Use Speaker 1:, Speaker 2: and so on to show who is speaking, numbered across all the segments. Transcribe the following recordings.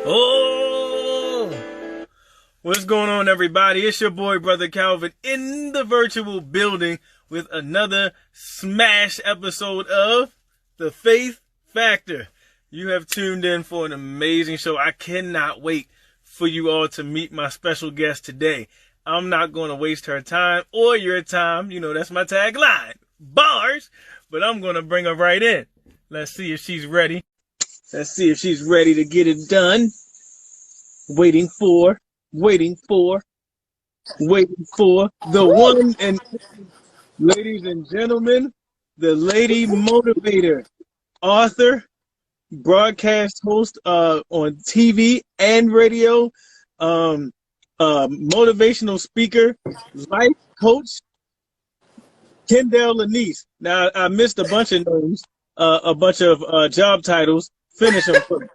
Speaker 1: Oh, what's going on, everybody? It's your boy, Brother Calvin, in the virtual building with another smash episode of The Faith Factor. You have tuned in for an amazing show. I cannot wait for you all to meet my special guest today. I'm not going to waste her time or your time. You know, that's my tagline. Bars. But I'm going to bring her right in. Let's see if she's ready. Let's see if she's ready to get it done. Waiting for the one and ladies and gentlemen, the lady motivator, author, broadcast host on TV and radio, motivational speaker, life coach, Kendell Lenice. Now, I missed a bunch of names, a bunch of job titles. Finish them for me.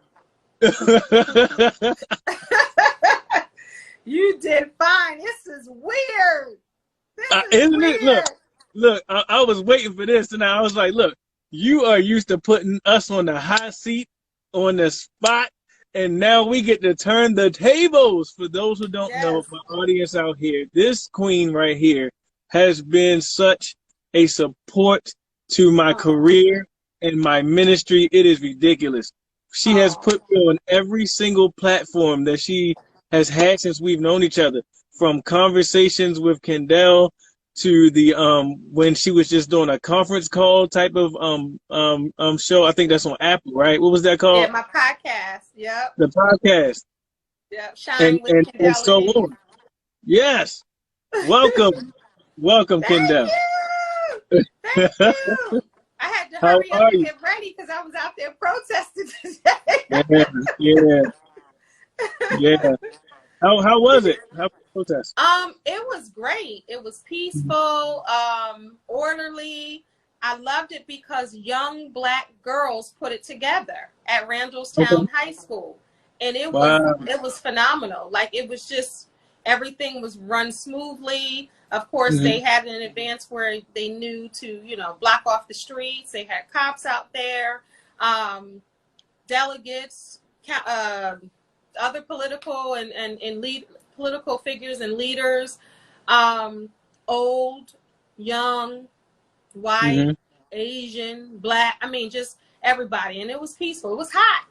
Speaker 2: You did fine. This is weird.
Speaker 1: Isn't weird. It? Look, I was waiting for this, and I was like, look, you are used to putting us on the hot seat, on the spot, and now we get to turn the tables. For those who don't know, my audience out here, this queen right here has been such a support to my career and my ministry. It is ridiculous. She has put me on every single platform that she has had since we've known each other, from conversations with Kendell to the when she was just doing a conference call type of show. I think that's on Apple, right? What was that called?
Speaker 2: Yeah, my podcast. Yep.
Speaker 1: The podcast.
Speaker 2: Yep. Shine with Kendell
Speaker 1: and so on. Yes. Welcome. Welcome, Kendell.
Speaker 2: You. Thank you. I had to hurry up and get ready because I was out there protesting today.
Speaker 1: Yeah. How was it? How was the protest?
Speaker 2: It was great. It was peaceful, orderly. I loved it because young Black girls put it together at Randallstown High School, and it was phenomenal. Like, it was just, everything was run smoothly. Of course, they had it in advance where they knew to, block off the streets. They had cops out there, delegates, other political and political figures and leaders, old, young, white, Asian, Black. I mean, just everybody. And it was peaceful. It was hot.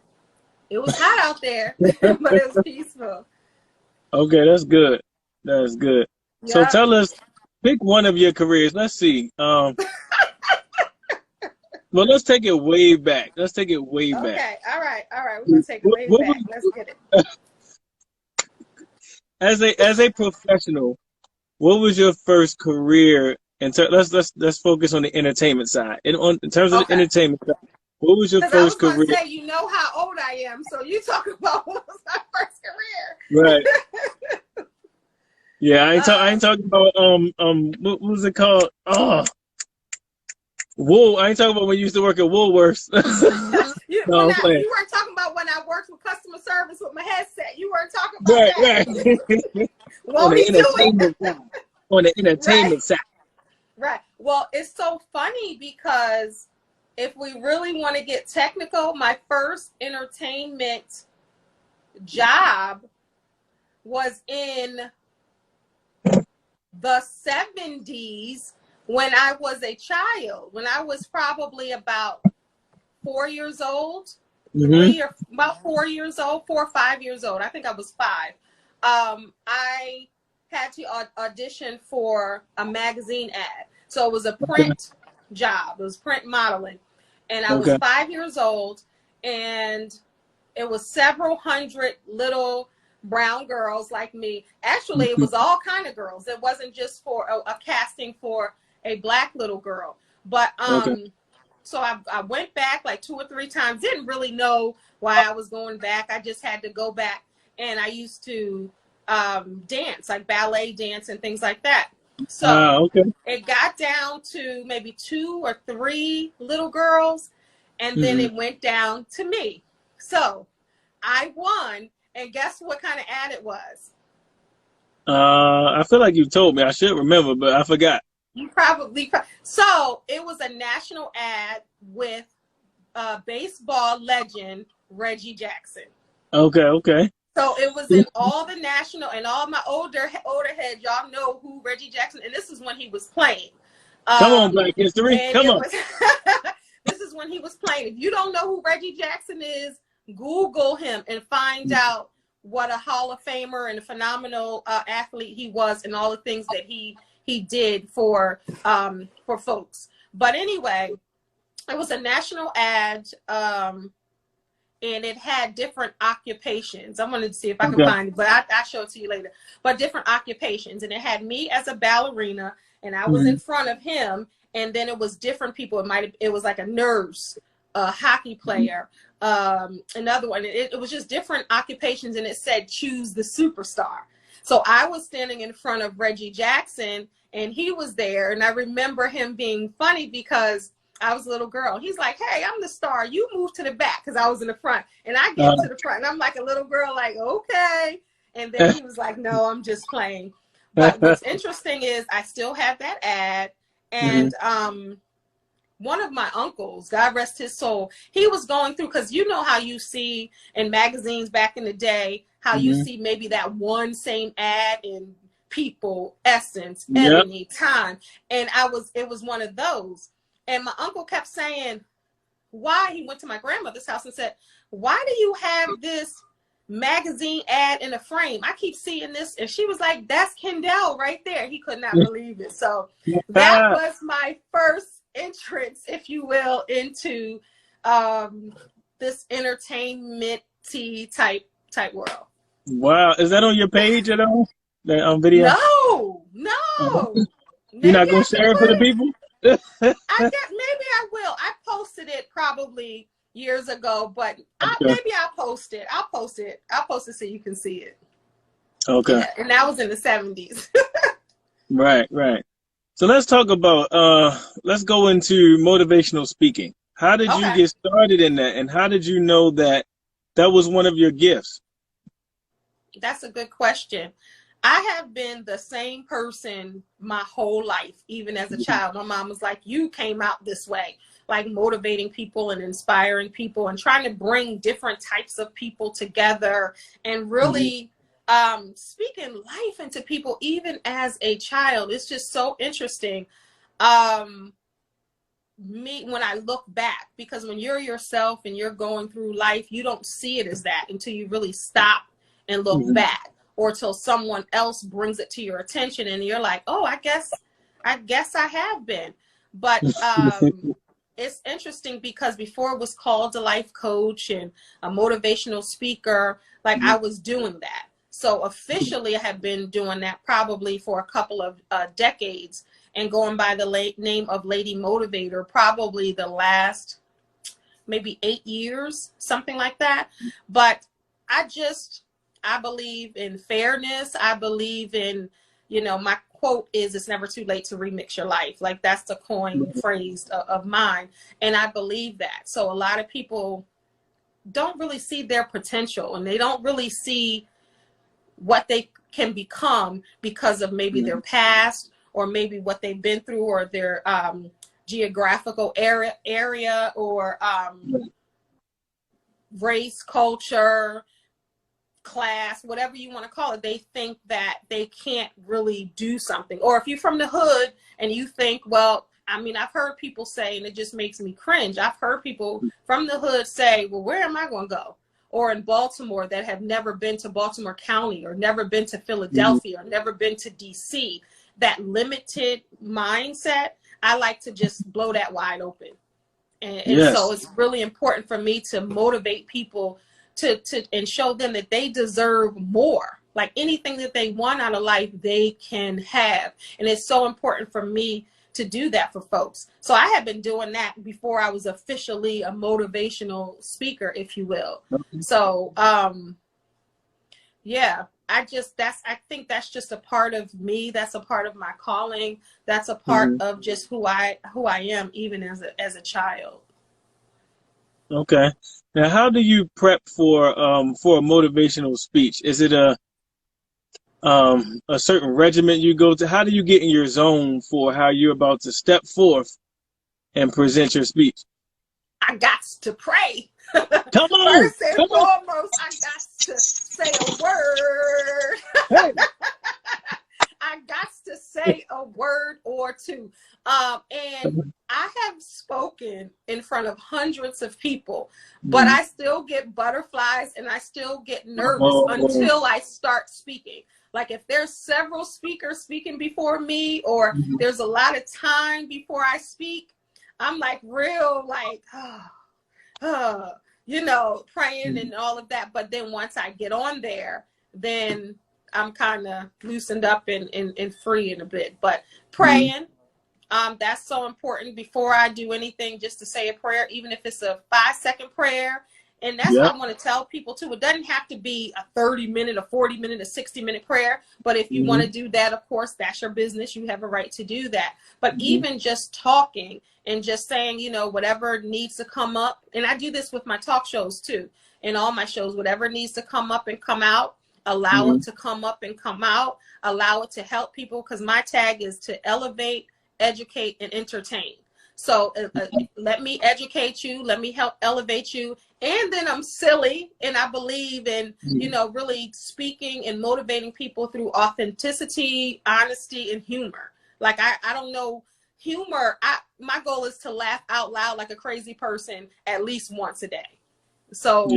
Speaker 2: It was hot out there, but it was peaceful.
Speaker 1: Okay, that's good. That's good. Yep. So tell us, pick one of your careers. Let's see. Well, let's take it way back. Let's take it way back.
Speaker 2: Okay, all right. We're gonna take it way back. Let's get
Speaker 1: it. As a professional, what was your first career? Let's focus on the entertainment side. In terms of the entertainment side, what was your first career?
Speaker 2: Say, you know how old I am, so you talk about what was my first career.
Speaker 1: Right. Yeah, I ain't talking about what was it called? Wool. I ain't talking about when you used to work at Woolworths.
Speaker 2: You weren't talking about when I worked with customer service with my headset. You weren't talking about that.
Speaker 1: Right. On the entertainment side.
Speaker 2: Right. Well, it's so funny because if we really want to get technical, my first entertainment job was in the 70s when I was a child, when I was probably about 4 years old, 4 or 5 years old. I think I was 5. I had to audition for a magazine ad. So it was a print job. It was print modeling. And I was 5 years old, and it was several hundred little brown girls like me. Actually, it was all kind of girls. It wasn't just for a casting for a Black little girl. But so I went back like 2 or 3 times. Didn't really know why I was going back. I just had to go back, and I used to dance, like ballet dance and things like that. So it got down to maybe 2 or 3 little girls, and then it went down to me. So I won. And guess what kind of ad it was?
Speaker 1: I feel like you told me. I should remember, but I forgot.
Speaker 2: You probably. So it was a national ad with baseball legend Reggie Jackson.
Speaker 1: Okay, okay.
Speaker 2: So it was in all the national and all my older heads. Y'all know who Reggie Jackson, and this is when he was playing.
Speaker 1: Come on, Black History.
Speaker 2: And
Speaker 1: Come
Speaker 2: it
Speaker 1: on.
Speaker 2: was this is when he was playing. If you don't know who Reggie Jackson is, Google him and find out what a Hall of Famer and a phenomenal athlete he was, and all the things that he did for folks. But anyway, it was a national ad. And it had different occupations. I'm going to see if I can find it, but I'll show it to you later. But different occupations. And it had me as a ballerina, and I was in front of him. And then it was different people. It was like a nurse, a hockey player, another one. It was just different occupations, and it said, choose the superstar. So I was standing in front of Reggie Jackson, and he was there. And I remember him being funny because I was a little girl. He's like, hey, I'm the star. You move to the back, because I was in the front. And I get to the front, and I'm like a little girl, like, okay. And then he was like, no, I'm just playing. But what's interesting is I still have that ad. And one of my uncles, God rest his soul, he was going through, because you know how you see in magazines back in the day, how you see maybe that one same ad in People, Essence, Ebony, Time. And it was one of those. And my uncle kept saying, why? He went to my grandmother's house and said, why do you have this magazine ad in a frame? I keep seeing this. And she was like, that's Kendell right there. He could not believe it. So that was my first entrance, if you will, into this entertainment-y type world.
Speaker 1: Wow. Is that on your page at all? That video?
Speaker 2: No.
Speaker 1: You're not going to share it for the people?
Speaker 2: I guess maybe I will. I posted it probably years ago, but maybe I'll post it. I'll post it so you can see it.
Speaker 1: Okay.
Speaker 2: Yeah, and that was in the 70s.
Speaker 1: Right. So let's talk about let's go into motivational speaking. How did you get started in that, and how did you know that was one of your gifts?
Speaker 2: That's a good question. I have been the same person my whole life, even as a child. My mom was like, you came out this way, like motivating people and inspiring people and trying to bring different types of people together and really speaking life into people, even as a child. It's just so interesting. When I look back, because when you're yourself and you're going through life, you don't see it as that until you really stop and look back. Or till someone else brings it to your attention and you're like, oh, I guess I have been. But it's interesting because before it was called a life coach and a motivational speaker, like I was doing that. So officially I have been doing that probably for a couple of decades and going by the name of Lady Motivator, probably the last maybe 8 years, something like that. But I believe in fairness. I believe in, my quote is, it's never too late to remix your life. Like that's the coin phrase of mine. And I believe that. So a lot of people don't really see their potential and they don't really see what they can become because of maybe their past or maybe what they've been through or their geographical area or race, culture, class, whatever you want to call it. They think that they can't really do something. Or if you're from the hood and you think, well, I mean, I've heard people say, and it just makes me cringe, I've heard people from the hood say, well, where am I going to go? Or in Baltimore that have never been to Baltimore County or never been to Philadelphia or never been to DC. That limited mindset, I like to just blow that wide open. And so it's really important for me to motivate people to and show them that they deserve more. Like anything that they want out of life, they can have. And it's so important for me to do that for folks. So I have been doing that before I was officially a motivational speaker, if you will. So yeah, I think that's just a part of me. That's a part of my calling. That's a part of just who I am, even as a child.
Speaker 1: Okay. Now, how do you prep for a motivational speech? Is it a certain regiment you go to? How do you get in your zone for how you're about to step forth and present your speech?
Speaker 2: I got to pray.
Speaker 1: Come on.
Speaker 2: First and
Speaker 1: Come on.
Speaker 2: foremost, I got to say a word.
Speaker 1: Hey.
Speaker 2: I got to say a word or two. And I have spoken in front of hundreds of people, but I still get butterflies and I still get nervous until I start speaking. Like if there's several speakers speaking before me, or there's a lot of time before I speak, I'm like real like, you know, praying and all of that. But then once I get on there, then I'm kind of loosened up and free in a bit. But praying, that's so important before I do anything, just to say a prayer, even if it's a 5-second prayer. And that's what I want to tell people too. It doesn't have to be a 30-minute, a 40-minute, a 60-minute prayer. But if you want to do that, of course, that's your business. You have a right to do that. But even just talking and just saying, you know, whatever needs to come up. And I do this with my talk shows too. In all my shows, whatever needs to come up and come out, allow it to come up and come out. Allow it to help people, because my tag is to elevate, educate, and entertain. So let me educate you. Let me help elevate you. And then I'm silly, and I believe in, you know, really speaking and motivating people through authenticity, honesty, and humor. Like, I don't know, humor, my goal is to laugh out loud like a crazy person at least once a day. So,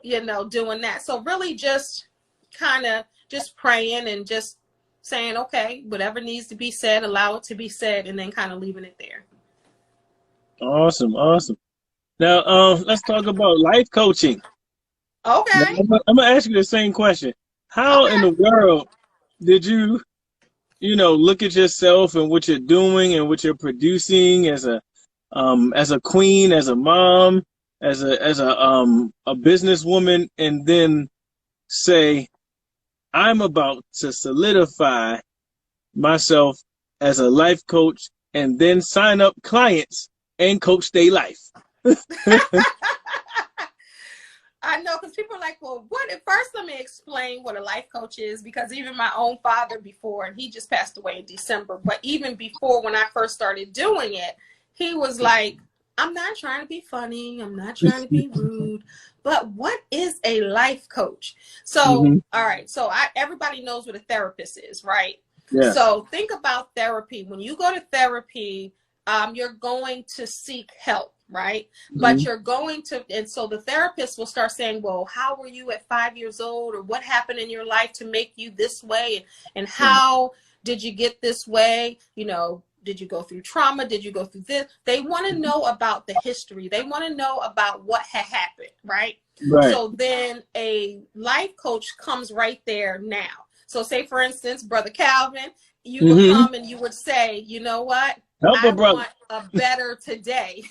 Speaker 2: you know, doing that. So really just kind of just praying and just saying, okay, whatever needs to be said, allow it to be said, and then kind of leaving it there.
Speaker 1: Awesome. Awesome. Now, let's talk about life coaching.
Speaker 2: Okay.
Speaker 1: Now, I'm gonna ask you the same question. How in the world did you, you know, look at yourself and what you're doing and what you're producing as a queen, as a mom, as a businesswoman, and then say, I'm about to solidify myself as a life coach, and then sign up clients and coach their life?
Speaker 2: I know, because people are like, well, first let me explain what a life coach is, because even my own father before, and he just passed away in December, but even before, when I first started doing it, he was like, I'm not trying to be funny, I'm not trying to be rude, but what is a life coach? So, all right, so everybody knows what a therapist is, right? Yeah. So think about therapy. When you go to therapy, you're going to seek help, right? But you're going to, and so the therapist will start saying, well, how were you at 5 years old, or what happened in your life to make you this way? And how did you get this way? You know, did you go through trauma? Did you go through this? They want to know about the history. They want to know about what had happened, right? So then a life coach comes right there now. So say, for instance, Brother Calvin, you would come and you would say, you know what? I want a better today.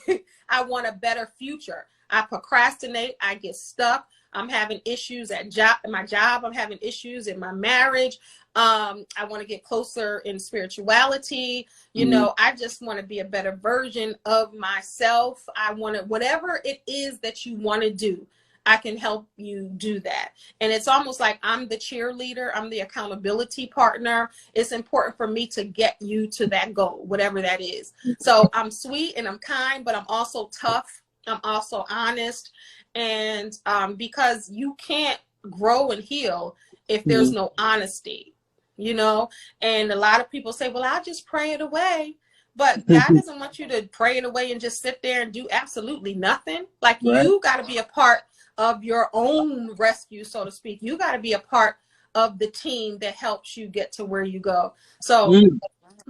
Speaker 2: I want a better future. I procrastinate. I get stuck. I'm having issues at my job. I'm having issues in my marriage. I want to get closer in spirituality. You know, I just want to be a better version of myself. I want to, whatever it is that you want to do, I can help you do that. And it's almost like I'm the cheerleader. I'm the accountability partner. It's important for me to get you to that goal, whatever that is. So I'm sweet and I'm kind, but I'm also tough. I'm also honest. And because you can't grow and heal if there's no honesty, you know, and a lot of people say, well, I'll just pray it away. But God doesn't want you to pray it away and just sit there and do absolutely nothing. Like you got to be a part of your own rescue, so to speak. You got to be a part of the team that helps you get to where you go. So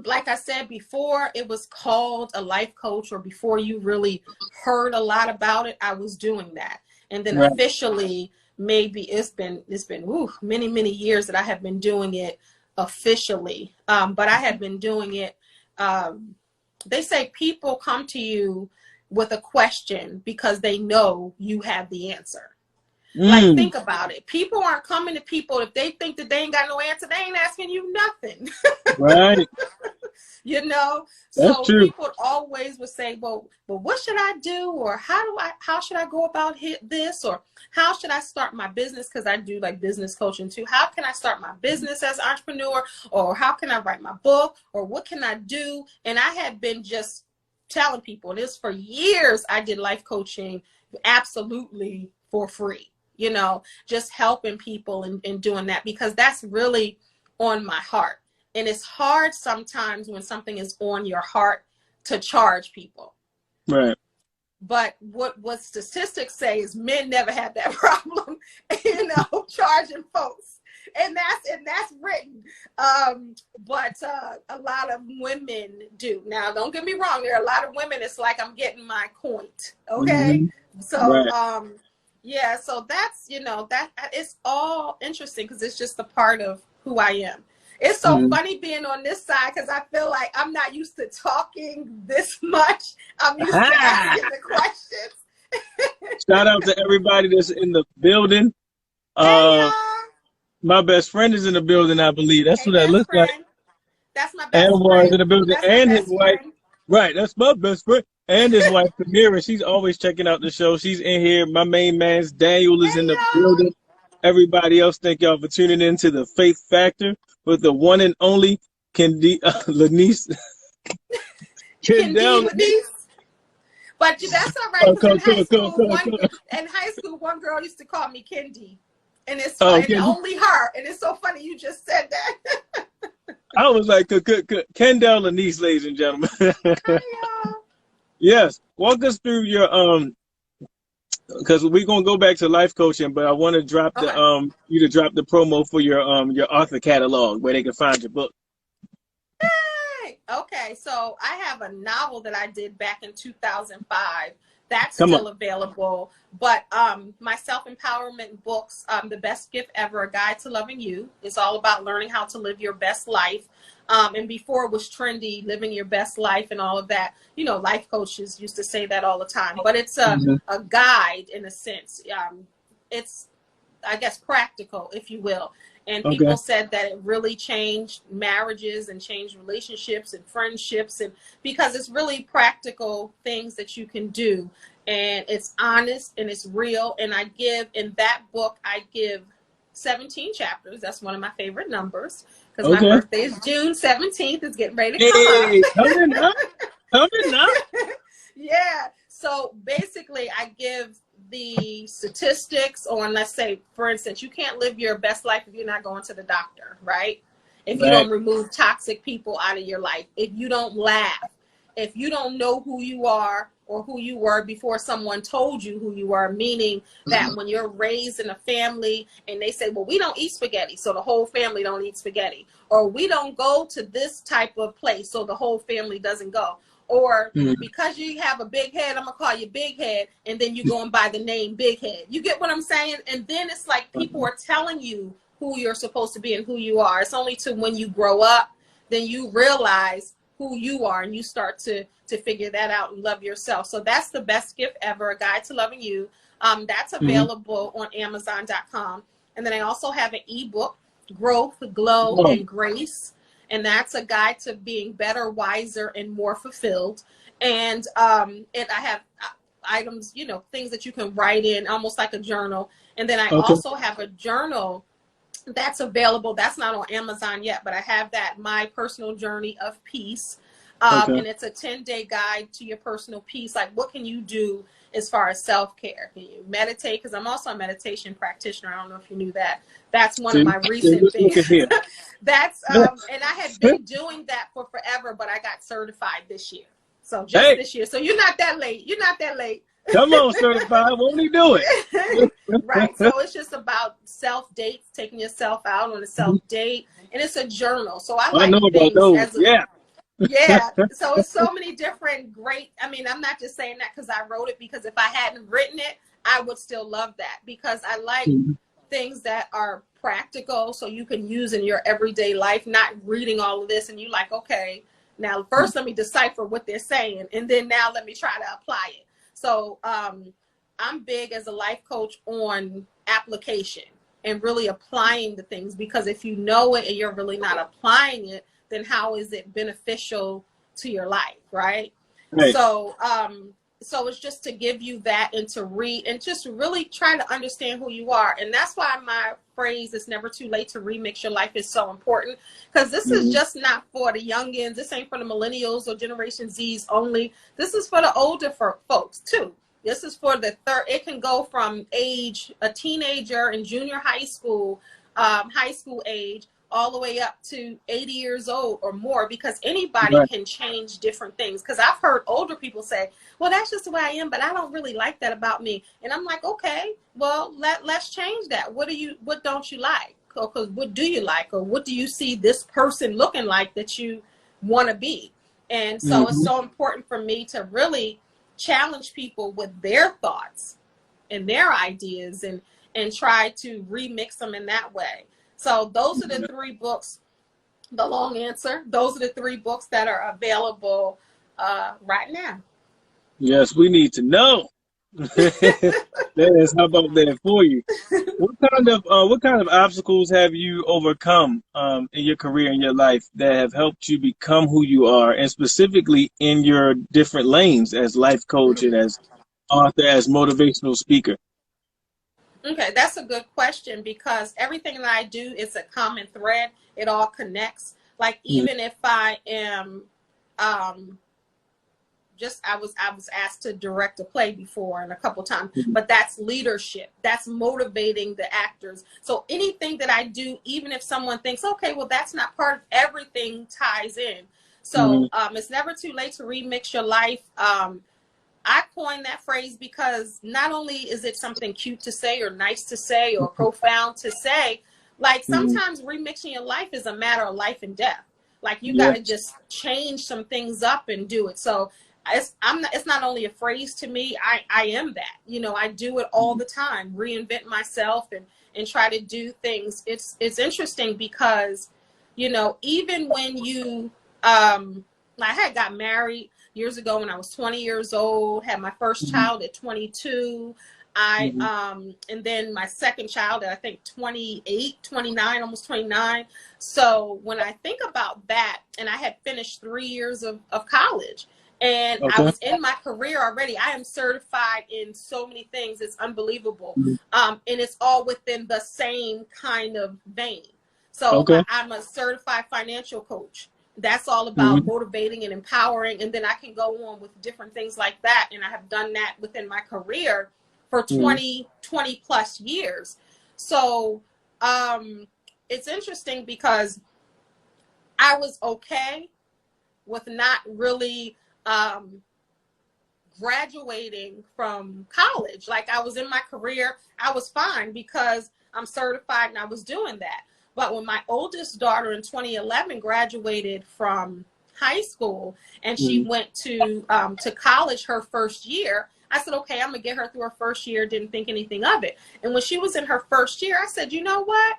Speaker 2: like I said before, it was called a life coach, or before you really heard a lot about it, I was doing that. And then officially, maybe it's been many, many years that I have been doing it officially. But I had been doing it. They say people come to you with a question because they know you have the answer. Like, think about it. People aren't coming to people if they think that they ain't got no answer. They ain't asking you nothing. Right. You know? That's so true. People always would say, well, what should I do? Or how should I go about this? Or how should I start my business? Because I do like business coaching too. How can I start my business as an entrepreneur? Or how can I write my book? Or what can I do? And I had been just telling people, and it's for years I did life coaching absolutely for free, you know, just helping people and doing that, because that's really on my heart. And it's hard sometimes when something is on your heart to charge people.
Speaker 1: Right.
Speaker 2: But what statistics say is men never have that problem, you know, charging folks. And that's written. But a lot of women do. Now, don't get me wrong. There are a lot of women, it's like I'm getting my point. Okay.
Speaker 1: Mm-hmm.
Speaker 2: So,
Speaker 1: right.
Speaker 2: yeah, so that's, you know, that it's all interesting because it's just a part of who I am. It's so funny being on this side because I feel like I'm not used to talking this much. I'm used to asking the questions.
Speaker 1: Shout out to everybody that's in the building.
Speaker 2: Hey, y'all.
Speaker 1: My best friend is in the building, I believe. That's what that looks like.
Speaker 2: That's my best friend.
Speaker 1: And in the building, and his wife. Right, that's my best friend. And his wife, Samira, she's always checking out the show. She's in here. My main man's Daniel is in the building. Everybody else, thank y'all for tuning in to the Faith Factor with the one and only Kendell Lenice.
Speaker 2: Kendell Lenice. But that's all right. In high school, one girl used to call me Kendi. And it's funny, and only her. And it's so funny you just said that.
Speaker 1: I was like, Kendell Lenice, ladies and gentlemen. Yes. Walk us through your because we're gonna go back to life coaching, but I want to drop the you to drop the promo for your author catalog where they can find your book.
Speaker 2: Hey! Okay, so I have a novel that I did back in 2005. That's still available. But my self-empowerment books, The Best Gift Ever, A Guide to Loving You, is all about learning how to live your best life. And before it was trendy, living your best life and all of that, you know, life coaches used to say that all the time. But it's a guide in a sense. It's, I guess, practical, if you will. And people said that it really changed marriages and changed relationships and friendships, and because it's really practical things that you can do, and it's honest and it's real. And I give in that book, I give 17 chapters. That's one of my favorite numbers because my birthday is June 17th. It's getting ready to come up. Coming up. Yeah. So basically, I give the statistics on, let's say, for instance, you can't live your best life if you're not going to the doctor, right? If you don't remove toxic people out of your life, if you don't laugh, if you don't know who you are or who you were before someone told you who you were, meaning that when you're raised in a family and they say, well, we don't eat spaghetti, so the whole family don't eat spaghetti, or we don't go to this type of place, so the whole family doesn't go. Or because you have a big head, I'm going to call you Big Head, and then you go and buy the name Big Head. You get what I'm saying? And then it's like people are telling you who you're supposed to be and who you are. It's only to when you grow up, then you realize who you are, and you start to figure that out and love yourself. So that's The Best Gift Ever, A Guide to Loving You. That's available on Amazon.com. And then I also have an ebook, Growth, Glow, and Grace. And that's a guide to being better, wiser, and more fulfilled. And I have items, you know, things that you can write in, almost like a journal. And then I also have a journal that's available. That's not on Amazon yet, but I have that, My Personal Journey of Peace. And it's a 10-day guide to your personal peace. Like, what can you do as far as self-care? Can you meditate? Because I'm also a meditation practitioner. I don't know if you knew that. That's one of my recent things. That's and I had been doing that for forever, but I got certified this year. So just this year. So you're not that late. You're not that late.
Speaker 1: Come on, certified. Won't he do it?
Speaker 2: Right. So it's just about self-dates, taking yourself out on a self-date. And it's a journal. So I like
Speaker 1: know about those.
Speaker 2: Yeah. So it's so many different great, I mean, I'm not just saying that because I wrote it, because if I hadn't written it, I would still love that, because I like things that are practical so you can use in your everyday life, not reading all of this and you like, okay, now first let me decipher what they're saying, and then now let me try to apply it. So I'm big as a life coach on application and really applying the things, because if you know it and you're really not applying it, then how is it beneficial to your life, right? So so it's just to give you that and to read and just really try to understand who you are. And that's why my phrase, it's never too late to remix your life, is so important, because this is just not for the youngins. This ain't for the millennials or Generation Z's only. This is for the older folks too. This is for the third. It can go from age, a teenager in junior high school age, all the way up to 80 years old or more, because anybody can change different things. Because I've heard older people say, well, that's just the way I am, but I don't really like that about me. And I'm like, okay, well, let's change that. What don't you like? Because what do you like? Or what do you see this person looking like that you want to be? And so it's so important for me to really challenge people with their thoughts and their ideas and try to remix them in that way. So those are the 3 books, the long answer. Those are the 3 books that are available right now.
Speaker 1: Yes, we need to know. Yes, how about that for you? What kind of obstacles have you overcome in your career and your life that have helped you become who you are, and specifically in your different lanes as life coach and as author, as motivational speaker?
Speaker 2: Okay, that's a good question, because everything that I do is a common thread. It all connects. Like, even if I am I was asked to direct a play before, and a couple times, but that's leadership. That's motivating the actors. So anything that I do, even if someone thinks, okay, well, that's not part of, everything ties in. So it's never too late to remix your life. I coined that phrase because not only is it something cute to say or nice to say or profound to say, like sometimes remixing your life is a matter of life and death. Like you got to just change some things up and do it. So it's not only a phrase to me. I am that, you know, I do it all the time, reinvent myself and try to do things. It's interesting because, you know, even when you, I had got married years ago when I was 20 years old, had my first child at 22. And then my second child at, I think, 28, 29, almost 29. So when I think about that, and I had finished 3 years of college, and I was in my career already. I am certified in so many things. It's unbelievable. And it's all within the same kind of vein. So I'm a certified financial coach. That's all about motivating and empowering. And then I can go on with different things like that. And I have done that within my career for 20 plus years. So it's interesting because I was okay with not really graduating from college. Like, I was in my career, I was fine because I'm certified and I was doing that. But when my oldest daughter in 2011 graduated from high school and she went to college her first year, I said, okay, I'm gonna get her through her first year. Didn't think anything of it. And when she was in her first year, I said, you know what?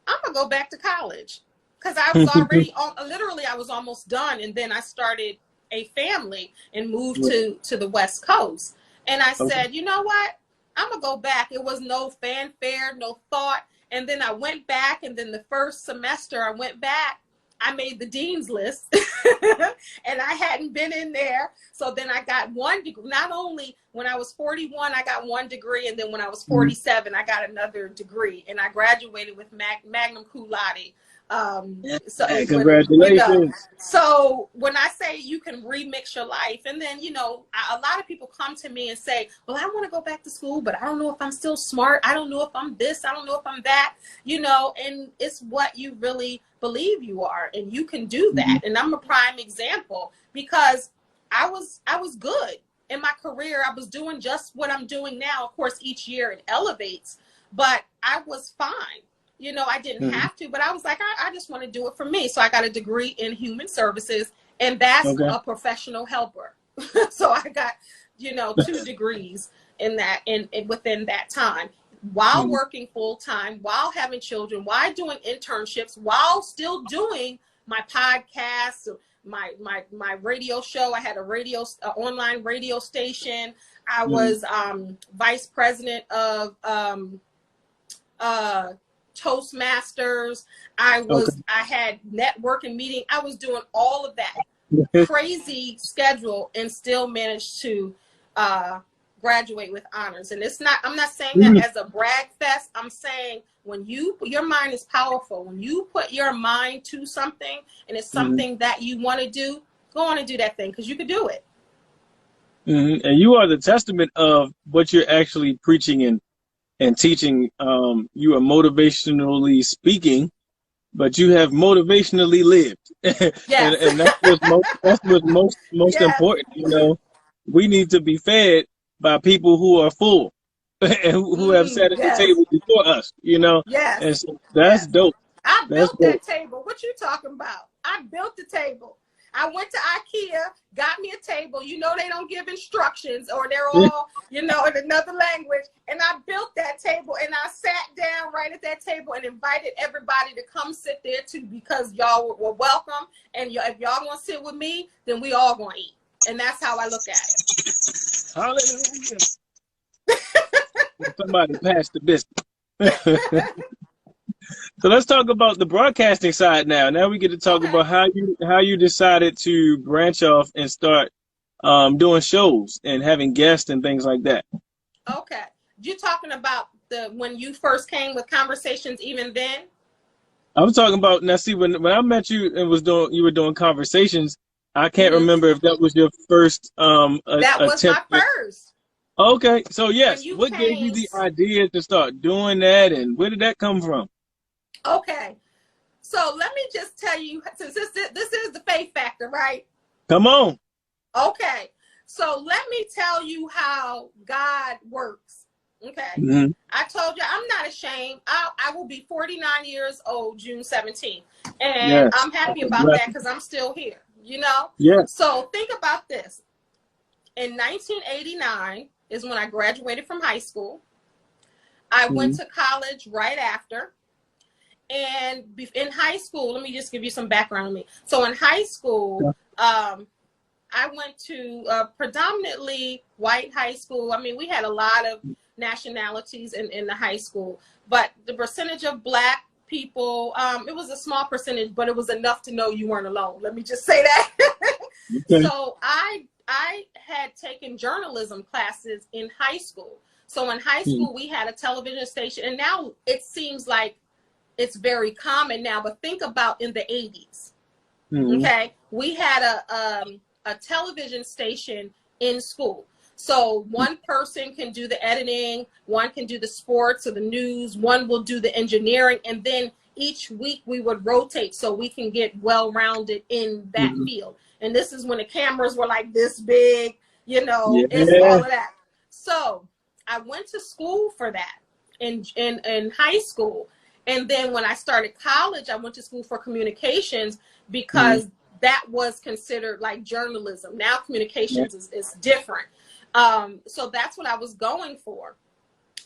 Speaker 2: I'm gonna go back to college, because I was already literally I was almost done. And then I started a family and moved to the West Coast. And I said, you know what? I'm gonna go back. It was no fanfare, no thought. And then I went back, and then the first semester I went back, I made the dean's list and I hadn't been in there. So then I got one degree. Not only when I was 41, I got one degree. And then when I was 47, I got another degree, and I graduated with magna cum laude. So
Speaker 1: congratulations.
Speaker 2: You know, so when I say you can remix your life, and then, you know, a lot of people come to me and say, well, I want to go back to school, but I don't know if I'm still smart. I don't know if I'm this. I don't know if I'm that, you know, and it's what you really believe you are, and you can do that. And I'm a prime example, because I was good in my career. I was doing just what I'm doing now. Of course, each year it elevates, but I was fine. You know, I didn't have to, but I was like, I just want to do it for me. So I got a degree in human services, and that's a professional helper. So I got, you know, 2 degrees in that, and within that time, while working full time, while having children, while doing internships, while still doing my podcast, my radio show. I had a online radio station. I was vice president of Toastmasters. I had networking meeting. I was doing all of that crazy schedule and still managed to graduate with honors. And I'm not saying that as a brag fest. I'm saying when your mind is powerful, when you put your mind to something and it's something that you want to do, go on and do that thing, because you could do it.
Speaker 1: And you are the testament of what you're actually preaching and teaching. You are motivationally speaking, but you have motivationally lived.
Speaker 2: Yes.
Speaker 1: and that's what's most yes. important. You know, we need to be fed by people who are full and who have sat at the table before us, you know.
Speaker 2: Yes.
Speaker 1: And so that's dope.
Speaker 2: I built that table. What you talking about? I built the table. I went to IKEA, got me a table. You know, they don't give instructions, or they're all, you know, in another language. And I built that table, and I sat down right at that table and invited everybody to come sit there too, because y'all were welcome. And if y'all want to sit with me, then we all going to eat. And that's how I look at it.
Speaker 1: Hallelujah. Somebody passed the biscuit. So let's talk about the broadcasting side now. Now we get to talk about how you decided to branch off and start doing shows and having guests and things like that.
Speaker 2: Okay. You're talking about when you first came with Conversations even then?
Speaker 1: I was talking about, now see, when I met you and you were doing Conversations, I can't remember if that was your first
Speaker 2: that was
Speaker 1: attempt.
Speaker 2: My first.
Speaker 1: Okay. So yes, what gave you the idea to start doing that, and where did that come from?
Speaker 2: Okay, so let me just tell you, since this is the faith factor, right?
Speaker 1: Come on.
Speaker 2: Okay, so let me tell you how God works. Okay, I told you I'm not ashamed. I will be 49 years old June 17th, and I'm happy about that because I'm still here. You know.
Speaker 1: Yeah.
Speaker 2: So think about this. In 1989 is when I graduated from high school. I went to college right after. And in high school, let me just give you some background on me. So in high school, I went to a predominantly white high school. I mean, we had a lot of nationalities in the high school, but the percentage of Black people, it was a small percentage, but it was enough to know you weren't alone. Let me just say that. So I had taken journalism classes in high school. So in high school, we had a television station, and now it seems like it's very common now, but think about in the 80s. Okay, we had a television station in school. So one person can do the editing, one can do the sports or the news, one will do the engineering, and then each week we would rotate so we can get well-rounded in that field. And this is when the cameras were like this big, you know, and all of that. So I went to school for that in high school. And then when I started college, I went to school for communications because that was considered like journalism. Now communications is different. So that's what I was going for.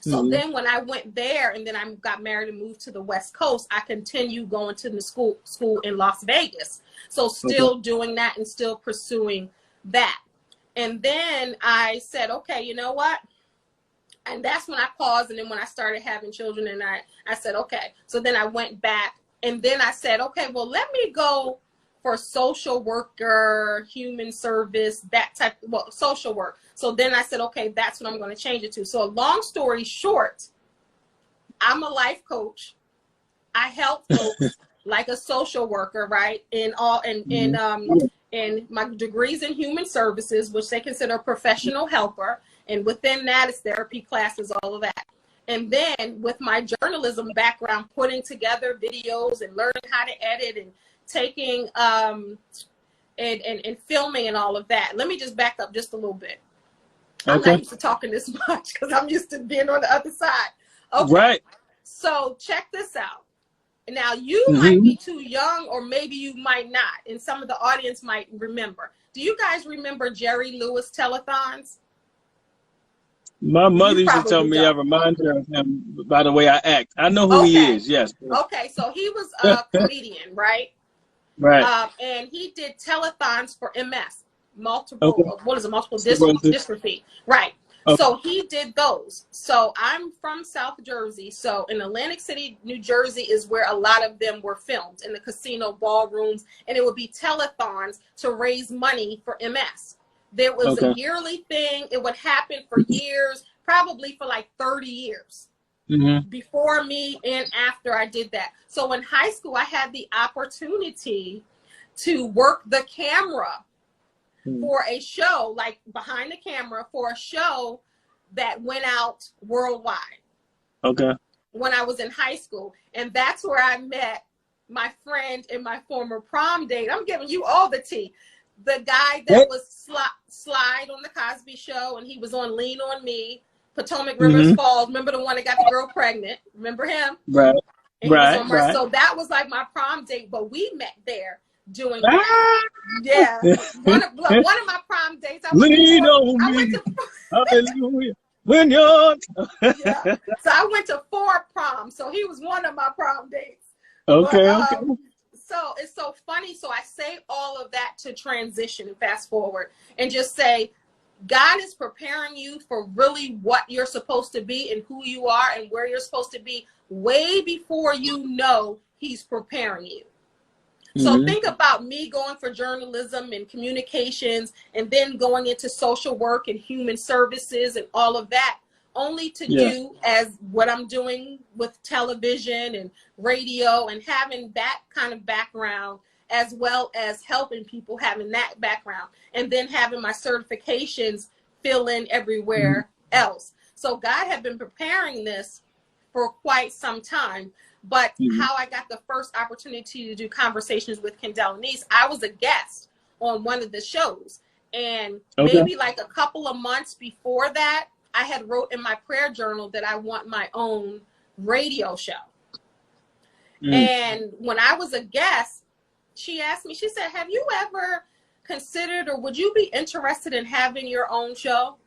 Speaker 2: So then when I went there and then I got married and moved to the West Coast, I continued going to the school in Las Vegas. So still doing that and still pursuing that. And then I said, okay, you know what? And that's when I paused. And then when I started having children, and I said, okay. So then I went back, and then I said, okay, well, let me go for social worker, human service, that type, well, social work. So then I said, okay, that's what I'm going to change it to. So a long story short, I'm a life coach. I help folks like a social worker, right? In my degrees in human services, which they consider a professional helper. And within that is therapy classes, all of that. And then with my journalism background, putting together videos and learning how to edit and taking and filming and all of that. Let me just back up just a little bit. I'm not used to talking this much because I'm used to being on the other side. Okay. Right. So check this out. Now you might be too young, or maybe you might not, and some of the audience might remember. Do you guys remember Jerry Lewis telethons?
Speaker 1: My mother used to tell me I remind her of him by the way I act. I know who he is, yes.
Speaker 2: Okay, so he was a comedian, right?
Speaker 1: Right.
Speaker 2: And he did telethons for MS, multiple dystrophy. Right. So he did those. So I'm from South Jersey. So in Atlantic City, New Jersey is where a lot of them were filmed, in the casino ballrooms. And it would be telethons to raise money for MS. There was a yearly thing. It would happen for years, probably for like 30 years. Before me and after I did that. So in high school, I had the opportunity to work the camera for a show, like behind the camera for a show that went out worldwide. Okay. When I was in high school. And that's where I met my friend and my former prom date. I'm giving you all the tea. The guy that was Slide on the Cosby Show, and he was on Lean on Me. Potomac Rivers Falls. Remember the one that got the girl pregnant? Remember him? Right. And right. So that was like my prom date, but we met there doing that. Yeah. One of my prom dates. Hallelujah. When you're yeah. So I went to 4 proms. So he was one of my prom dates. Okay. So it's so funny. So I say all of that to transition and fast forward and just say, God is preparing you for really what you're supposed to be and who you are and where you're supposed to be way before you know he's preparing you. So think about me going for journalism and communications and then going into social work and human services and all of that, only to do as what I'm doing with television and radio and having that kind of background, as well as helping people having that background, and then having my certifications fill in everywhere else. So God had been preparing this for quite some time. But how I got the first opportunity to do conversations with Kendell Lenice, I was a guest on one of the shows. And maybe like a couple of months before that, I had wrote in my prayer journal that I want my own radio show. And when I was a guest, she asked me, she said, have you ever considered or would you be interested in having your own show?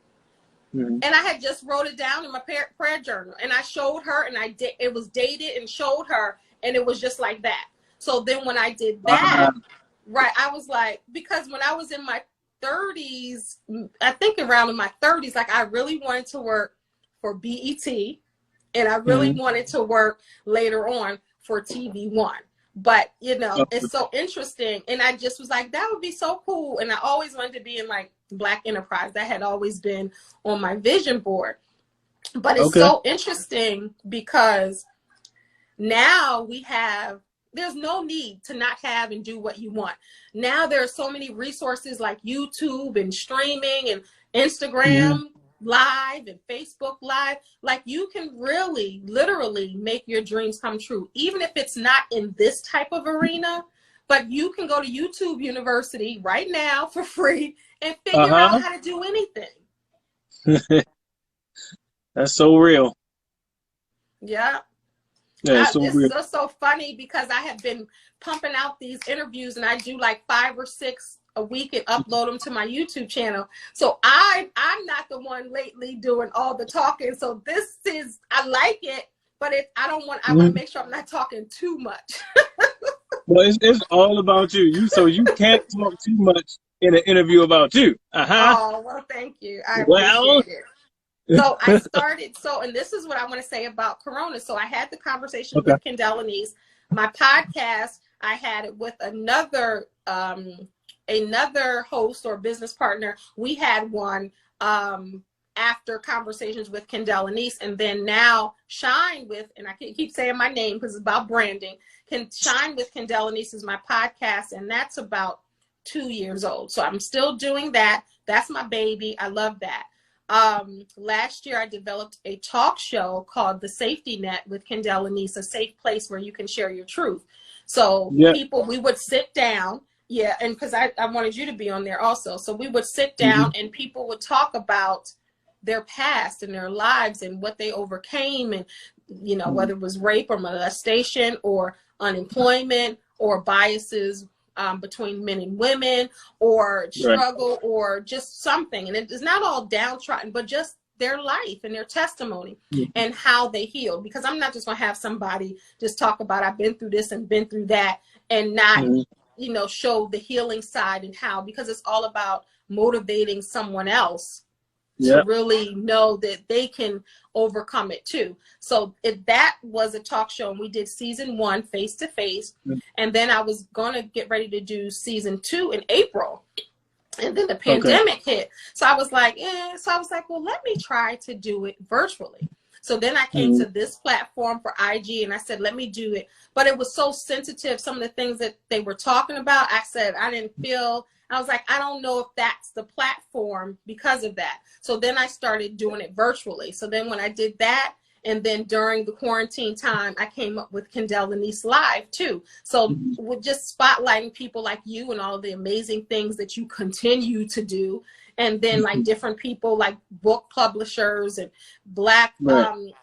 Speaker 2: And I had just wrote it down in my prayer journal, and I showed her, and it was dated and showed her, and it was just like that. So then when I did that, right, I was like, because when I was in my 30s, I think around in my 30s, like I really wanted to work for BET, and I really wanted to work later on for TV One. But, you know, it's so interesting. And I just was like, that would be so cool. And I always wanted to be in like Black enterprise. That had always been on my vision board. But it's so interesting because now there's no need to not have and do what you want. Now there are so many resources like YouTube and streaming and Instagram Live and Facebook Live. Like you can really literally make your dreams come true, even if it's not in this type of arena. But you can go to YouTube University right now for free and figure out how to do anything.
Speaker 1: That's so real.
Speaker 2: Yeah.
Speaker 1: It's
Speaker 2: just so funny because I have been pumping out these interviews, and I do like 5 or 6 a week and upload them to my YouTube channel. So I'm not the one lately doing all the talking. So I like it, but I want to make sure I'm not talking too much.
Speaker 1: Well, it's all about you. So you can't talk too much in an interview about you.
Speaker 2: Oh, well, thank you. I appreciate it. So I started, and this is what I want to say about Corona. So I had the conversation with Kendell Lenice. My podcast, I had it with another host or business partner. We had one after conversations with Kendell Lenice, and then now Shine with, and I keep saying my name because it's about branding. Shine with Kendell Lenice is my podcast, and that's about 2 years old. So I'm still doing that. That's my baby. I love that. Last year I developed a talk show called The Safety Net with Kendell Lenice, a safe place where you can share your truth. So people, we would sit down. Yeah, and because I wanted you to be on there also. So we would sit down and people would talk about their past and their lives and what they overcame, and, you know, whether it was rape or molestation or unemployment or biases between men and women or struggle or just something. And it is not all downtrodden, but just their life and their testimony and how they healed. Because I'm not just going to have somebody just talk about I've been through this and been through that and not you know, show the healing side and how, because it's all about motivating someone else to really know that they can overcome it too. So that was a talk show, and we did season 1 face-to-face, and then I was going to get ready to do season 2 in April. And then the
Speaker 1: Okay.
Speaker 2: pandemic hit. So I was like, well, let me try to do it virtually. So then I came to this platform for IG and I said, let me do it. But it was so sensitive. Some of the things that they were talking about, I said, I was like, I don't know if that's the platform because of that. So then I started doing it virtually. So then when I did that, and then during the quarantine time, I came up with Kendell Lenice Live too. So with just spotlighting people like you and all the amazing things that you continue to do. And then like different people like book publishers and Black,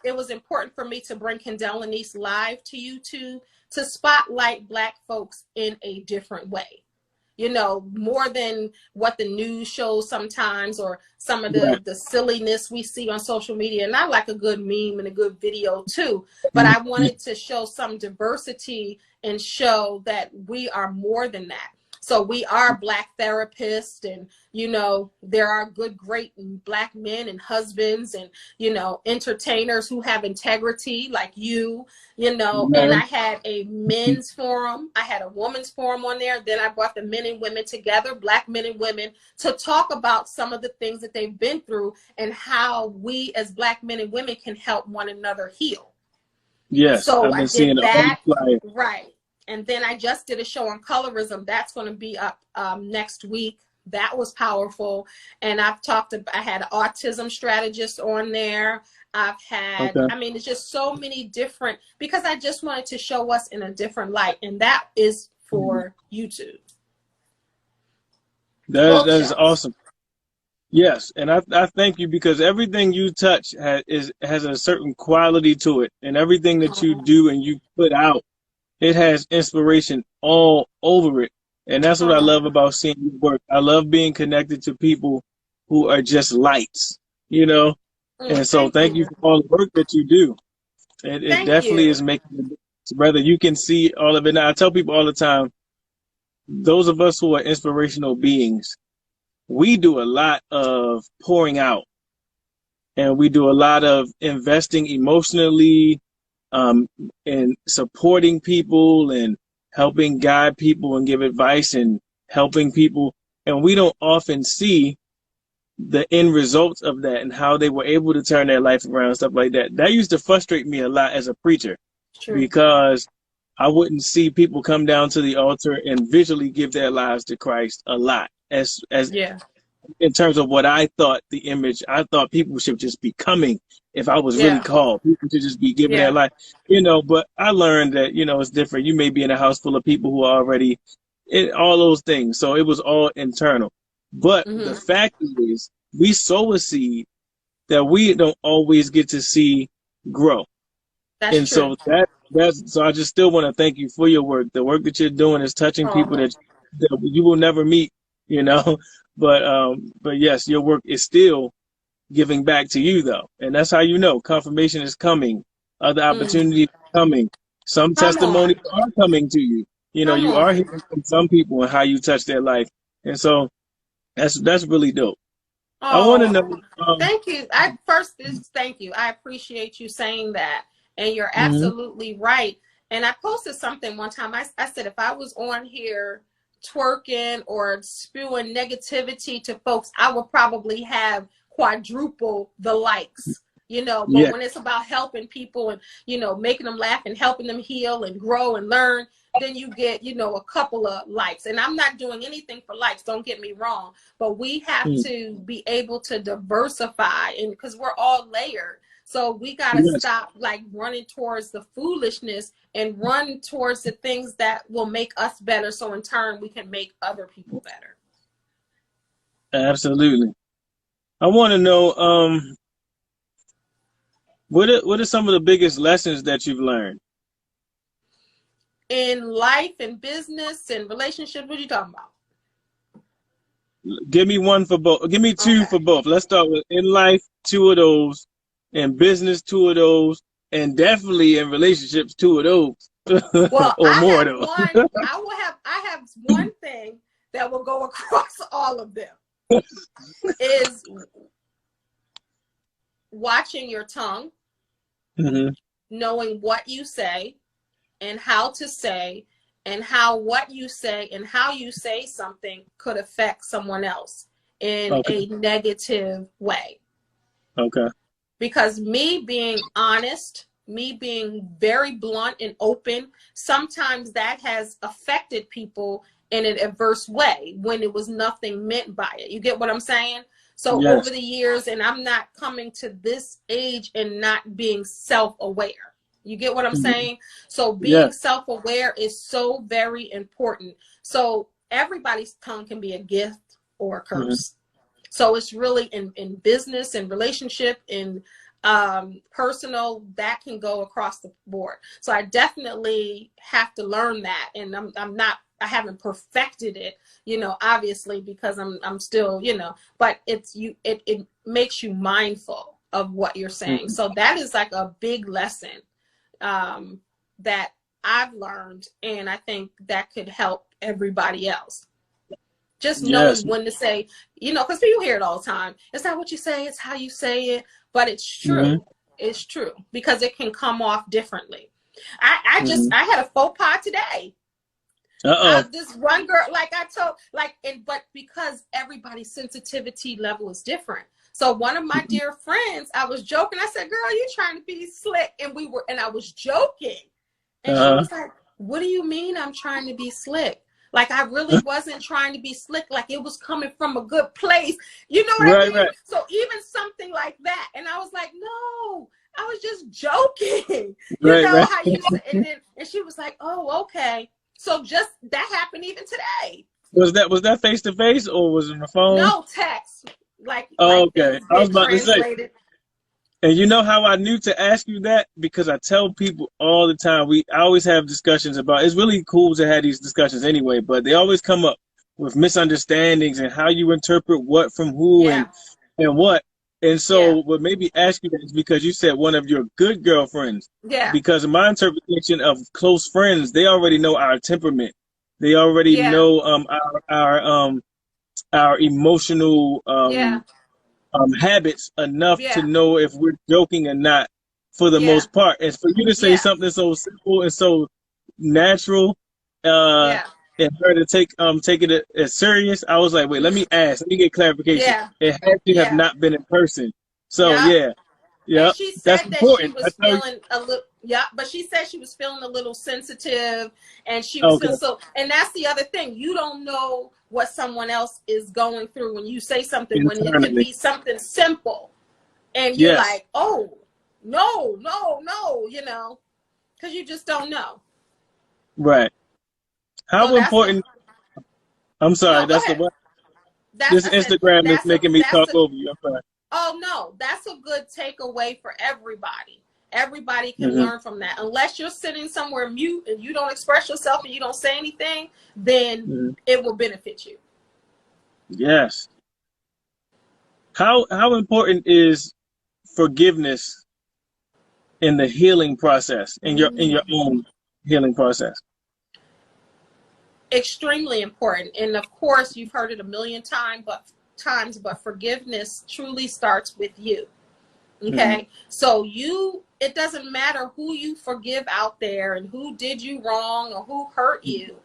Speaker 2: it was important for me to bring Kendell Lenice Live to YouTube to spotlight Black folks in a different way. You know, more than what the news shows sometimes, or some of the silliness we see on social media. And I like a good meme and a good video too, but I wanted to show some diversity and show that we are more than that. So we are Black therapists, and, you know, there are good, great Black men and husbands and, you know, entertainers who have integrity like you know, and I had a men's forum. I had a women's forum on there. Then I brought the men and women together, Black men and women, to talk about some of the things that they've been through and how we as Black men and women can help one another heal.
Speaker 1: Yes,
Speaker 2: so
Speaker 1: I've been seeing
Speaker 2: that.
Speaker 1: Flyer.
Speaker 2: Right. And then I just did a show on colorism. That's going to be up next week. That was powerful. And I had an autism strategist on there. I've had, I mean, it's just so many different, because I just wanted to show us in a different light. And that is for YouTube.
Speaker 1: That is awesome. Yes. And I thank you, because everything you touch has a certain quality to it. And everything that you do and you put out, it has inspiration all over it. And that's what I love about seeing your work. I love being connected to people who are just lights, you know? And so thank you for all the work that you do. It definitely is making a difference, whether you can see all of it. Now, I tell people all the time, those of us who are inspirational beings, we do a lot of pouring out, and we do a lot of investing emotionally, and supporting people and helping guide people and give advice and helping people. And we don't often see the end results of that and how they were able to turn their life around, stuff like that. That used to frustrate me a lot as a preacher, because I wouldn't see people come down to the altar and visually give their lives to Christ a lot, as in terms of what I thought the image. I thought people should just be coming. If I was really called, people should just be giving their life, you know. But I learned that, you know, it's different. You may be in a house full of people who are already in all those things. So it was all internal. But the fact is, we sow a seed that we don't always get to see grow. That's true. So so I just still want to thank you for your work. The work that you're doing is touching people that you will never meet, you know. But yes, your work is still giving back to you, though. And that's how you know confirmation is coming, other opportunities are coming, some testimonies are coming to you. You know, you are hearing from some people and how you touch their life. And so that's really dope. I want to know.
Speaker 2: Thank you. Thank you. I appreciate you saying that. And you're absolutely right. And I posted something one time. I said, if I was on here twerking or spewing negativity to folks, I would probably have quadruple the likes, you know. But when it's about helping people and, you know, making them laugh and helping them heal and grow and learn, then you get, you know, a couple of likes. And I'm not doing anything for likes, don't get me wrong, but we have to be able to diversify, and because we're all layered. So we got to stop like running towards the foolishness and run towards the things that will make us better. So in turn, we can make other people better.
Speaker 1: Absolutely. I want to know, what are some of the biggest lessons that you've learned
Speaker 2: in life and business and relationships? What are you talking about?
Speaker 1: Give me one for both. Give me two for both. Let's start with in life, 2 of those, in business, 2 of those, and definitely in relationships, 2 of those.
Speaker 2: Well,
Speaker 1: or more of those.
Speaker 2: I have one thing that will go across all of them. Is watching your tongue, knowing what you say and how to say, and how what you say and how you say something could affect someone else in a negative way.
Speaker 1: Okay.
Speaker 2: Because me being honest, me being very blunt and open, sometimes that has affected people in an adverse way when it was nothing meant by it. You get what I'm saying? So
Speaker 1: Yes.
Speaker 2: over the years, and I'm not coming to this age and not being self-aware. You get what I'm saying? So being self-aware is so very important. So everybody's tongue can be a gift or a curse. So it's really in business and relationship and personal, that can go across the board. So I definitely have to learn that. And I haven't perfected it, you know, obviously, because I'm still, you know, but it makes you mindful of what you're saying. So that is like a big lesson that I've learned. And I think that could help everybody else. Just knowing when to say, you know, because people hear it all the time. It's not what you say, it's how you say it. But it's true. It's true, because it can come off differently. I had a faux pas today. This one girl, like I told, but because everybody's sensitivity level is different. So one of my dear friends, I was joking. I said, "Girl, you trying to be slick?" And I was joking. And she was like, "What do you mean I'm trying to be slick?" Like, I really wasn't trying to be slick. Like, it was coming from a good place. You know what I mean? Right. So even something like that. And I was like, no, I was just joking. You know how you say, and she was like, oh, okay. So just that happened even today. Was that face to face or was it on the phone? No, text. Okay. I was about to say.
Speaker 1: And you know how I knew to ask you that? Because I tell people all the time, I always have discussions about, it's really cool to have these discussions anyway, but they always come up with misunderstandings and how you interpret what from who and what. And so what made me ask you that is because you said one of your good girlfriends. Yeah. Because in my interpretation of close friends, they already know our temperament. They already know our emotional habits enough to know if we're joking or not, for the most part. And for you to say something so simple and so natural, and her to take it as serious, I was like, wait, let me ask, let me get clarification. It had to have not been in person. So
Speaker 2: and she said that she was feeling a little, but she said she was feeling a little sensitive, and she was feeling so. And that's the other thing, you don't know what someone else is going through when you say something, when it could be something simple, and you're like, oh, no, you know, because you just don't know.
Speaker 1: Right. How important? I'm sorry. That's the what? This Instagram is making me talk over you. I'm sorry.
Speaker 2: Oh, no, that's a good takeaway for everybody. Everybody can learn from that. Unless you're sitting somewhere mute and you don't express yourself and you don't say anything, then it will benefit you.
Speaker 1: Yes. How important is forgiveness in the healing process, in your own healing process?
Speaker 2: Extremely important. And of course, you've heard it a million times, but forgiveness truly starts with you. Okay. So it doesn't matter who you forgive out there and who did you wrong or who hurt you,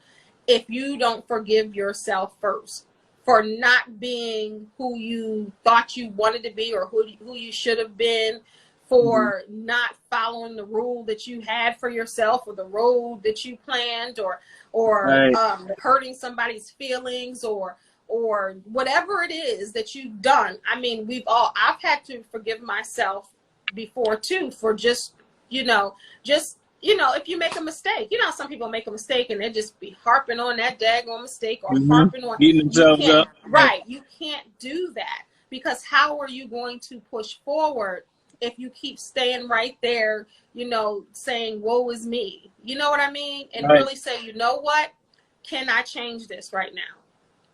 Speaker 2: if you don't forgive yourself first for not being who you thought you wanted to be or who you should have been, for not following the rule that you had for yourself or the road that you planned, or hurting somebody's feelings, or whatever it is that you've done. I mean, I've had to forgive myself before too, for just, if you make a mistake, some people make a mistake and they just be harping on that daggone mistake, or harping on
Speaker 1: beating themselves up.
Speaker 2: Right. You can't do that, because how are you going to push forward if you keep staying right there, saying, woe is me, you know what I mean? And really say, you know what? Can I change this right now?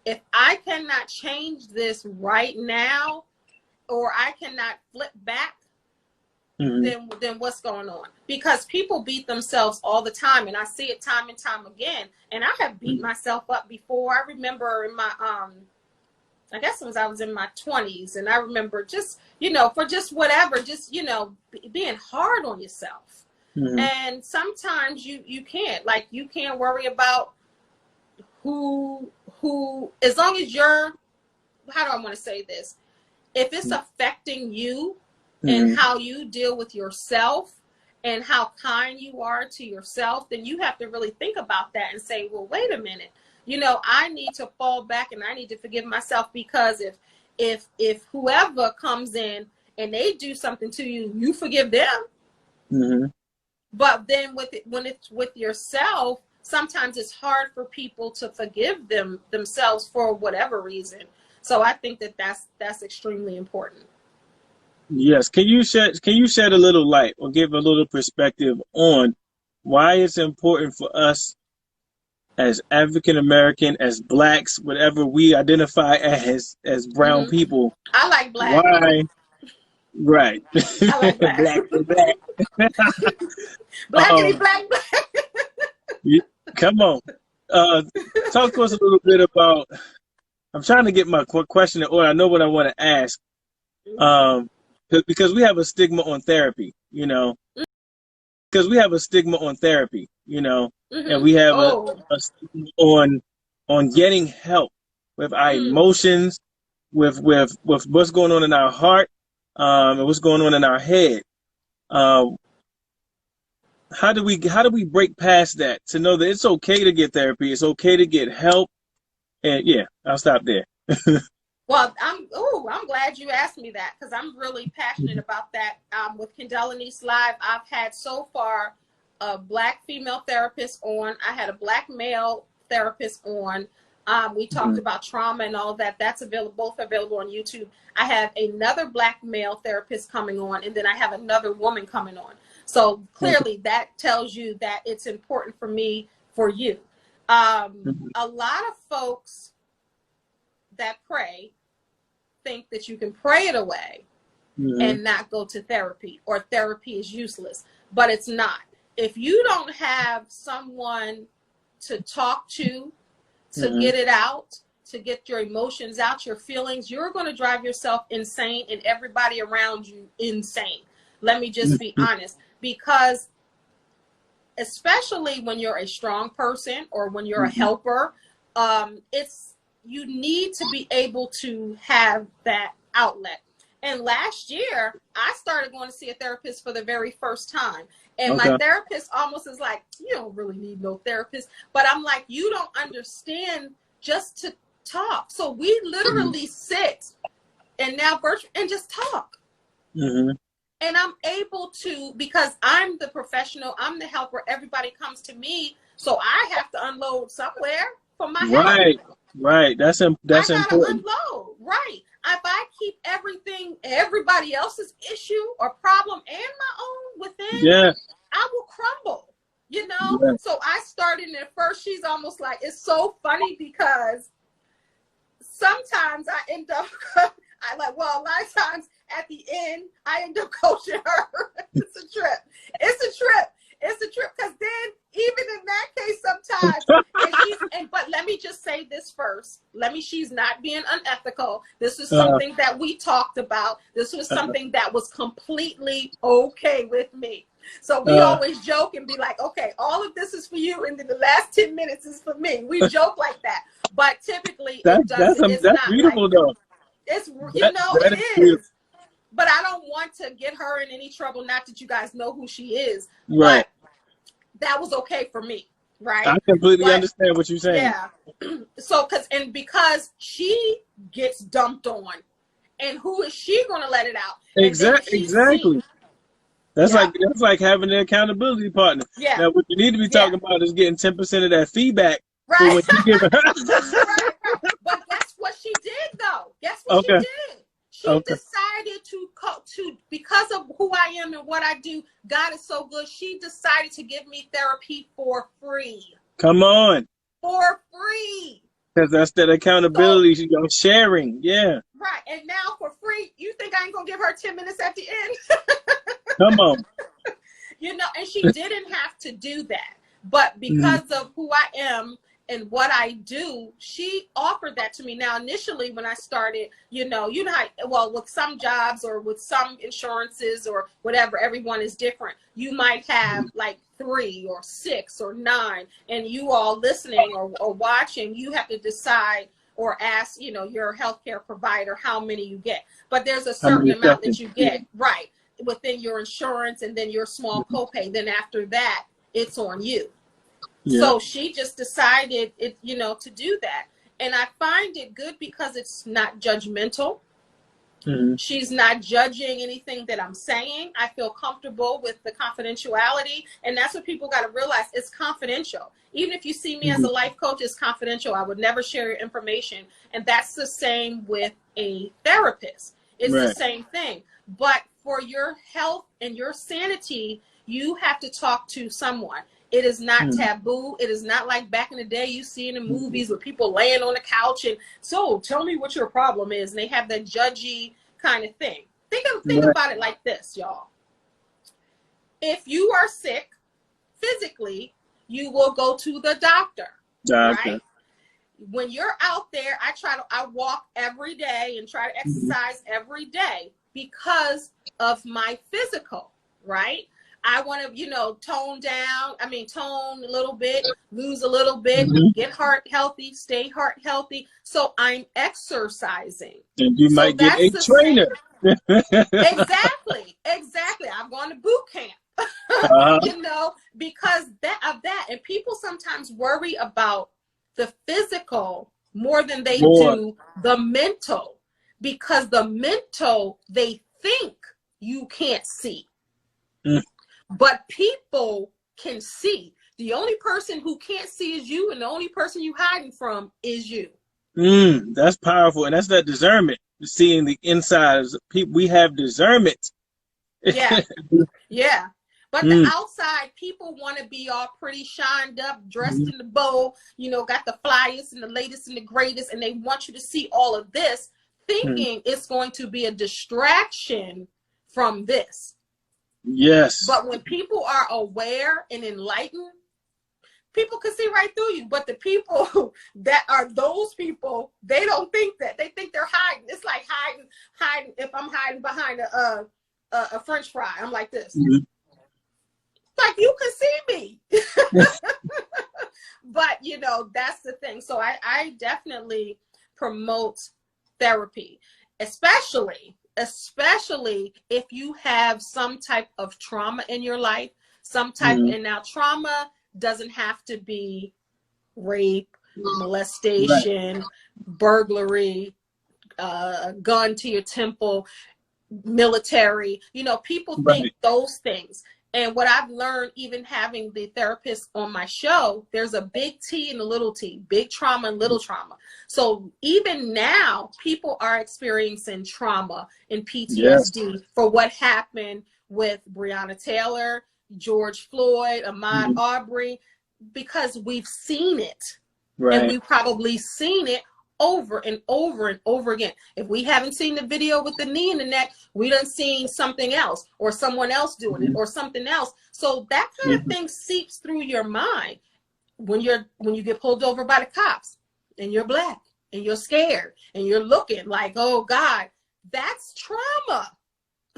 Speaker 2: If I cannot change this right now, or I cannot flip back, then what's going on? Because people beat themselves all the time, and I see it time and time again. And I have beat myself up before. I remember in my I guess it was I was in my 20s, and I remember just for just whatever, just being hard on yourself. And sometimes you can't. Like, you can't worry about who, as long as you're, how do I want to say this? If it's affecting you and how you deal with yourself and how kind you are to yourself, then you have to really think about that and say, well, wait a minute. You know, I need to fall back and I need to forgive myself, because if whoever comes in and they do something to you, you forgive them. But then when it's with yourself, sometimes it's hard for people to forgive themselves for whatever reason. So I think that's extremely important.
Speaker 1: Yes. Can you shed a little light or give a little perspective on why it's important for us as African American, as blacks, whatever we identify as brown people?
Speaker 2: I like black.
Speaker 1: Why? Right.
Speaker 2: I like black.
Speaker 1: Black.
Speaker 2: Blackity black.
Speaker 1: Come on. Talk to us a little bit about. I'm trying to get my question in order. I know what I want to ask. Because we have a stigma on therapy, you know. Because we have a stigma on therapy, you know, and we have a stigma on getting help with our emotions, with what's going on in our heart, and what's going on in our head. How do we break past that to know that it's okay to get therapy, it's okay to get help, and yeah, I'll stop there.
Speaker 2: Well, I'm glad you asked me that, because I'm really passionate about that. With Kendell Lenice Live, I've had so far a black female therapist on. I had a black male therapist on. We talked about trauma and all that. That's both available on YouTube. I have another black male therapist coming on, and then I have another woman coming on. So clearly that tells you that it's important for me, for you. A lot of folks that pray think that you can pray it away and not go to therapy, or therapy is useless, but it's not. If you don't have someone to talk to get it out, to get your emotions out, your feelings, you're going to drive yourself insane and everybody around you insane. Let me just be honest, because especially when you're a strong person or when you're a helper, you need to be able to have that outlet. And last year, I started going to see a therapist for the very first time. And my therapist almost is like, you don't really need no therapist. But I'm like, you don't understand, just to talk. So we literally sit and now virtual and just talk. And I'm able to, because I'm the professional, I'm the helper, everybody comes to me. So I have to unload somewhere for my help.
Speaker 1: Right. That's important.
Speaker 2: Unload. Right. If I keep everybody else's issue or problem and my own within, I will crumble, you know? Yeah. So I started, at first she's almost like, it's so funny because sometimes I end up, a lot of times at the end, I end up coaching her. It's a trip. Because then, even in that case, sometimes, but let me just say this first. She's not being unethical. This is something that we talked about. This was something that was completely okay with me. So we always joke and be like, okay, all of this is for you, and then the last 10 minutes is for me. We joke like that. But typically, it's not
Speaker 1: beautiful,
Speaker 2: like
Speaker 1: though.
Speaker 2: It's, it is. Beautiful. But I don't want to get her in any trouble. Not that you guys know who she is.
Speaker 1: Right.
Speaker 2: But that was okay for me. Right.
Speaker 1: I completely understand what you're saying.
Speaker 2: Yeah. So, because she gets dumped on, and who is she going to let it out?
Speaker 1: Exactly. That's like having an accountability partner. Yeah. Now, what you need to be talking about is getting 10% of that feedback.
Speaker 2: Right. Right. But guess what she did, though? Guess what she did? She decided to, because of who I am and what I do, God is so good, she decided to give me therapy for free.
Speaker 1: Come on.
Speaker 2: For free.
Speaker 1: Because that's that accountability, sharing. Yeah.
Speaker 2: Right. And now for free, you think I ain't going to give her 10 minutes at the end?
Speaker 1: Come on.
Speaker 2: And she didn't have to do that. But because of who I am and what I do, she offered that to me. Now, initially when I started, you know how, well, with some jobs or with some insurances or whatever, everyone is different. You might have like 3 or 6 or 9, and you all listening or watching, you have to decide or ask, you know, your healthcare provider how many you get. But there's a certain amount that you get, right, within your insurance, and then your small copay. Then after that, it's on you. Yeah. So she just decided to do that. And I find it good because it's not judgmental. Mm-hmm. She's not judging anything that I'm saying. I feel comfortable with the confidentiality. And that's what people got to realize. It's confidential. Even if you see me as a life coach, it's confidential. I would never share your information. And that's the same with a therapist. It's the same thing. But for your health and your sanity, you have to talk to someone. It is not taboo. It is not like back in the day you see in the movies with people laying on the couch and, so tell me what your problem is. And they have that judgy kind of thing. Think about it like this, y'all. If you are sick physically, you will go to the doctor. Right? When you're out there, I walk every day and try to exercise every day because of my physical, right? I want to, tone a little bit, lose a little bit, get heart healthy, stay heart healthy. So I'm exercising. And you might get a trainer. Exactly. I've gone to boot camp, because of that. And people sometimes worry about the physical more than they do the mental, because the mental, they think you can't see. But people can see. The only person who can't see is you, and the only person you hiding from is you.
Speaker 1: That's powerful, and that's that discernment. Seeing the insides. People, we have discernment.
Speaker 2: Yeah, yeah. But the outside, people want to be all pretty, shined up, dressed in the bow. Got the flyest and the latest and the greatest, and they want you to see all of this, thinking it's going to be a distraction from this.
Speaker 1: Yes.
Speaker 2: But when people are aware and enlightened, people can see right through you. But the people that are those people, they don't think that. They think they're hiding. It's like hiding. If I'm hiding behind a French fry, I'm like this. Like, you can see me. But, that's the thing. So I definitely promote therapy, especially if you have some type of trauma in your life, and now trauma doesn't have to be rape, molestation, burglary, gun to your temple, military, people think those things. And what I've learned, even having the therapist on my show, there's a big T and a little t, big trauma and little trauma. So even now, people are experiencing trauma and PTSD for what happened with Breonna Taylor, George Floyd, Ahmaud Arbery, because we've seen it. And we've probably seen it over and over and over again. If we haven't seen the video with the knee in the neck, we done seen something else, or someone else doing it, or something else. So that kind of thing seeps through your mind when you get pulled over by the cops, and you're black, and you're scared, and you're looking like, oh God, that's trauma.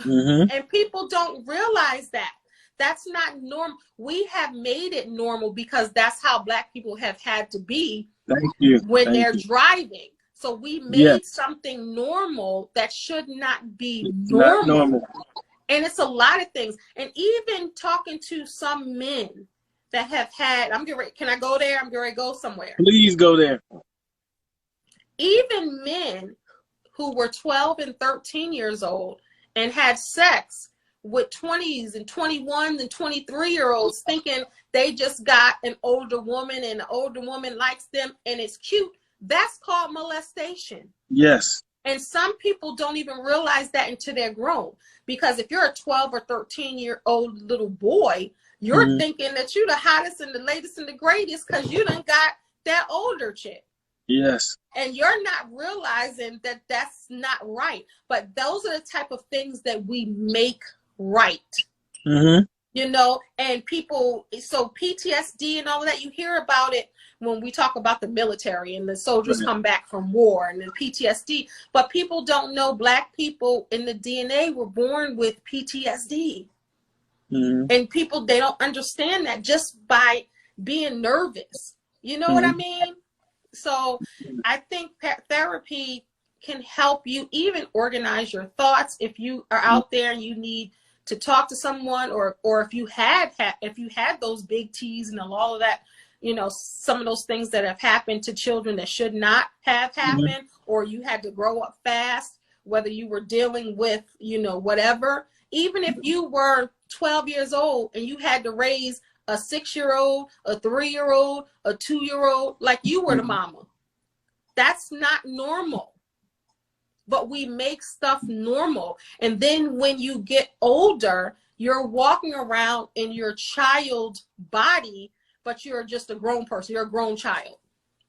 Speaker 2: And people don't realize that. That's not normal. We have made it normal because that's how Black people have had to be when they're driving. So we made something normal that should not be normal. Not normal. And it's a lot of things. And even talking to some men that have had, can I go there? I'm getting ready to go somewhere.
Speaker 1: Please go there.
Speaker 2: Even men who were 12 and 13 years old and had sex with 20s and 21s and 23-year-olds, thinking they just got an older woman and the older woman likes them and it's cute. That's called molestation.
Speaker 1: Yes.
Speaker 2: And some people don't even realize that until they're grown. Because if you're a 12 or 13-year-old little boy, you're thinking that you're the hottest and the latest and the greatest because you done got that older chick.
Speaker 1: Yes.
Speaker 2: And you're not realizing that that's not right. But those are the type of things that we make right. you know, and people, so PTSD and all of that, you hear about it when we talk about the military and the soldiers come back from war and the PTSD, but people don't know Black people in the DNA were born with PTSD. And people, they don't understand that just by being nervous. You know what I mean? So I think therapy can help you even organize your thoughts. If you are out there and you need to talk to someone, or if you had those big T's and all of that, you know, some of those things that have happened to children that should not have happened, or you had to grow up fast, whether you were dealing with, you know, whatever, even if you were 12 years old and you had to raise a 6-year-old, a 3-year-old, a 2-year-old, like you were the mama. That's not normal. But we make stuff normal. And then when you get older, you're walking around in your child body, but you're just a grown person. You're a grown child,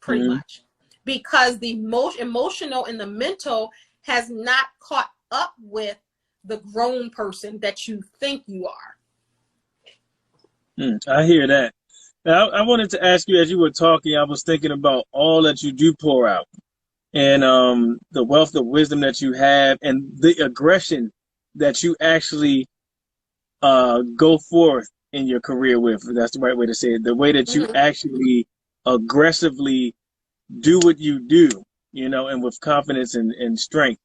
Speaker 2: pretty much. Because the emotional and the mental has not caught up with the grown person that you think you are.
Speaker 1: I hear that. Now, I wanted to ask you, as you were talking, I was thinking about all that you do pour out, and the wealth of wisdom that you have, and the aggression that you actually go forth in your career with. That's the right way to say it. The way that you actually aggressively do what you do, you know, and with confidence and strength.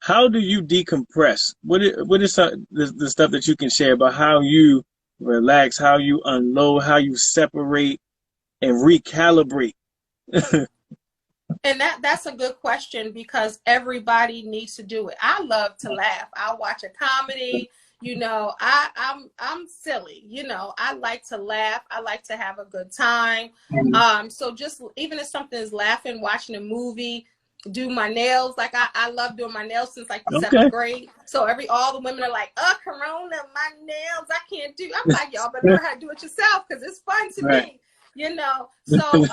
Speaker 1: How do you decompress? What is the stuff that you can share about how you relax, how you unload, how you separate and recalibrate?
Speaker 2: And that's a good question, because everybody needs to do it. I love to laugh. I watch a comedy, you know, I'm silly, you know, I like to laugh. I like to have a good time. So just even if something is laughing, watching a movie, do my nails. Like I love doing my nails since like the 7th grade. So all the women are like, oh, Corona, my nails, I can't do. I'm like, y'all better learn how to do it yourself, because it's fun to me, you know. So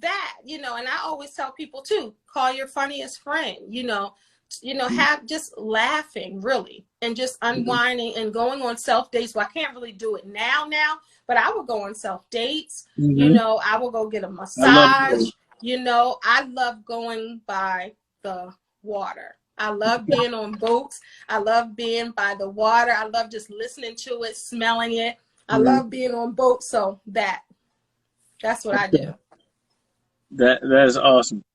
Speaker 2: that, you know, and I always tell people too, call your funniest friend, you know, have just laughing really, and just unwinding and going on self dates. Well, I can't really do it now, but I would go on self dates, you know, I will go get a massage. You know, I love going by the water. I love being on boats. I love being by the water. I love just listening to it, smelling it. I love being on boats. So that's what I do.
Speaker 1: That is awesome.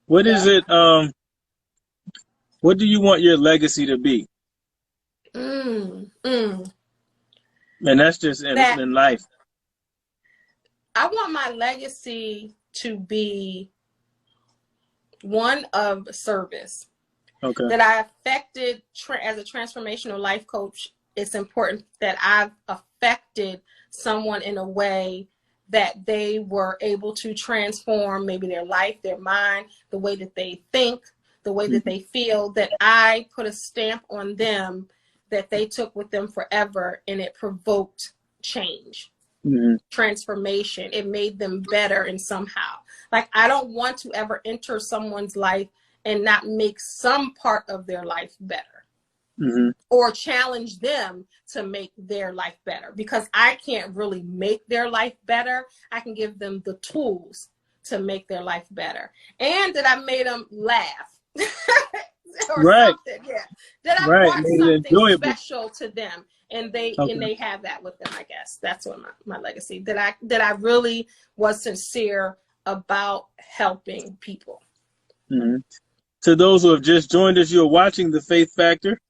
Speaker 1: What is it? What do you want your legacy to be? And that's just in life.
Speaker 2: I want my legacy to be one of service. Okay. That I affected as a transformational life coach. It's important that I've affected someone in a way that they were able to transform maybe their life, their mind, the way that they think, the way that they feel, that I put a stamp on them that they took with them forever, and it provoked change. Transformation. It made them better in somehow. Like, I don't want to ever enter someone's life and not make some part of their life better, or challenge them to make their life better, because I can't really make their life better. I can give them the tools to make their life better, and that I made them laugh or something. That I brought something special to them. And they have that with them, I guess. That's what my legacy, that I really was sincere about helping people.
Speaker 1: To those who have just joined us, you're watching The Faith Factor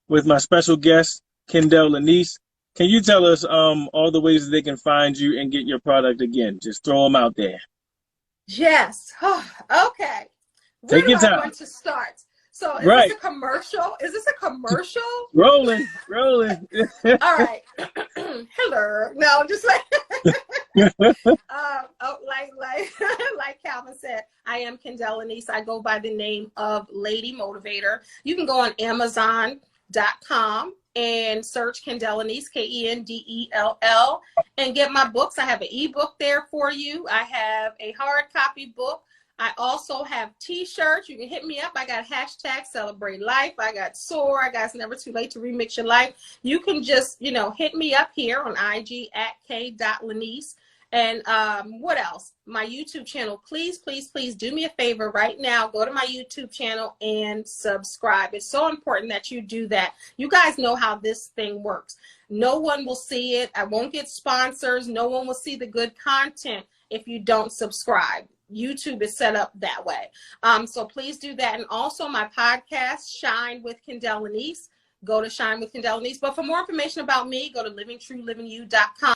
Speaker 1: with my special guest, Kendell Lenice. Can you tell us all the ways that they can find you and get your product again? Just throw them out there.
Speaker 2: Yes. Okay. Where do I want to start? So is this a commercial? Is this a commercial?
Speaker 1: Rolling.
Speaker 2: All right. Hello. No, just like like Calvin said, I am Kendell Lenice. I go by the name of Lady Motivator. You can go on Amazon.com and search Kendell Lenice, Kendell, and get my books. I have an ebook there for you. I have a hard copy book. I also have t-shirts. You can hit me up. I got hashtag celebrate life. I got SOAR. I got it's never too late to remix your life. You can just, hit me up here on IG at k.lenice. And what else? My YouTube channel. Please, please, please do me a favor right now. Go to my YouTube channel and subscribe. It's so important that you do that. You guys know how this thing works. No one will see it. I won't get sponsors. No one will see the good content if you don't subscribe. YouTube is set up that way. So please do that. And also my podcast, Shine with Kendell Lenice. Go to Shine with Kendell Lenice. But for more information about me, go to livingtruelivingyou.com.